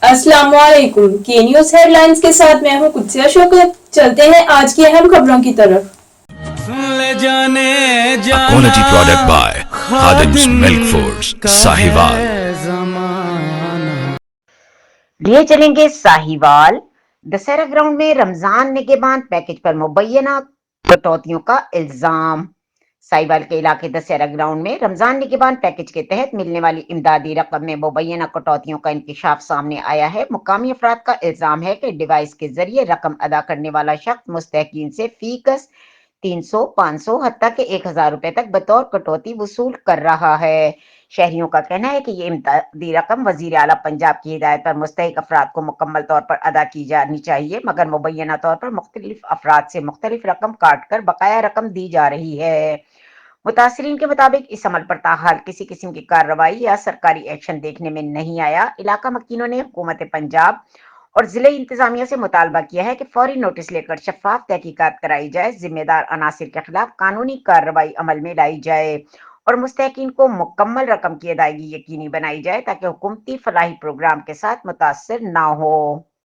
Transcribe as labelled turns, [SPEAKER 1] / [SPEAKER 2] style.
[SPEAKER 1] अस्सलाम वालेकुम। के न्यूज हेडलाइंस के साथ मैं हूं कुत्सिया शौकत। चलते हैं आज की अहम खबरों की तरफ।
[SPEAKER 2] A quality product by Khadim's Milk Foods, Sahiwal.
[SPEAKER 3] लिए चलेंगे साहिवाल। दशहरा ग्राउंड में रमजान निगहबान पैकेज पर मुबैना कटौतियों का इल्जाम। साहिवाल के इलाके दशहरा ग्राउंड में रमजान निगहबान पैकेज के तहत मिलने वाली इमदादी रकम में मुबैना कटौतियों का इंकशाफ सामने आया है। मुकामी अफराद का इल्जाम है कि डिवाइस के जरिए रकम अदा करने वाला शख्स मुस्तहकीन से फीकस 300, 500, हत्ता के 1000 रुपए तक बतौर कटौती वसूल कर रहा है। शहरियों का कहना है कि ये इमदादी रकम वजीर आला पंजाब की हिदायत पर मुस्तहिक अफराद को मुकम्मल तौर पर अदा की जानी चाहिए, मगर मुबैना तौर पर मुख्तलिफ अफराद से मुख्तलिफ रकम काट कर बकाया रकम दी जा रही है। मुतासरीन के मुताबिक इस अमल पर ताहाल किसी किस्म की कार्रवाई या सरकारी एक्शन देखने में नहीं आया। इलाका मकीनों ने हुकूमत पंजाब और जिले इंतजामिया से मुतालबा किया है कि फौरी नोटिस लेकर शफाफ तहकीकात कराई जाए, जिम्मेदार अनासिर के खिलाफ कानूनी कार्रवाई अमल में लाई जाए और मुस्तहकीन को मुकम्मल रकम की अदायगी यकीनी बनाई जाए ताकि हुकूमती फलाही प्रोग्राम के साथ मुतासर ना हो।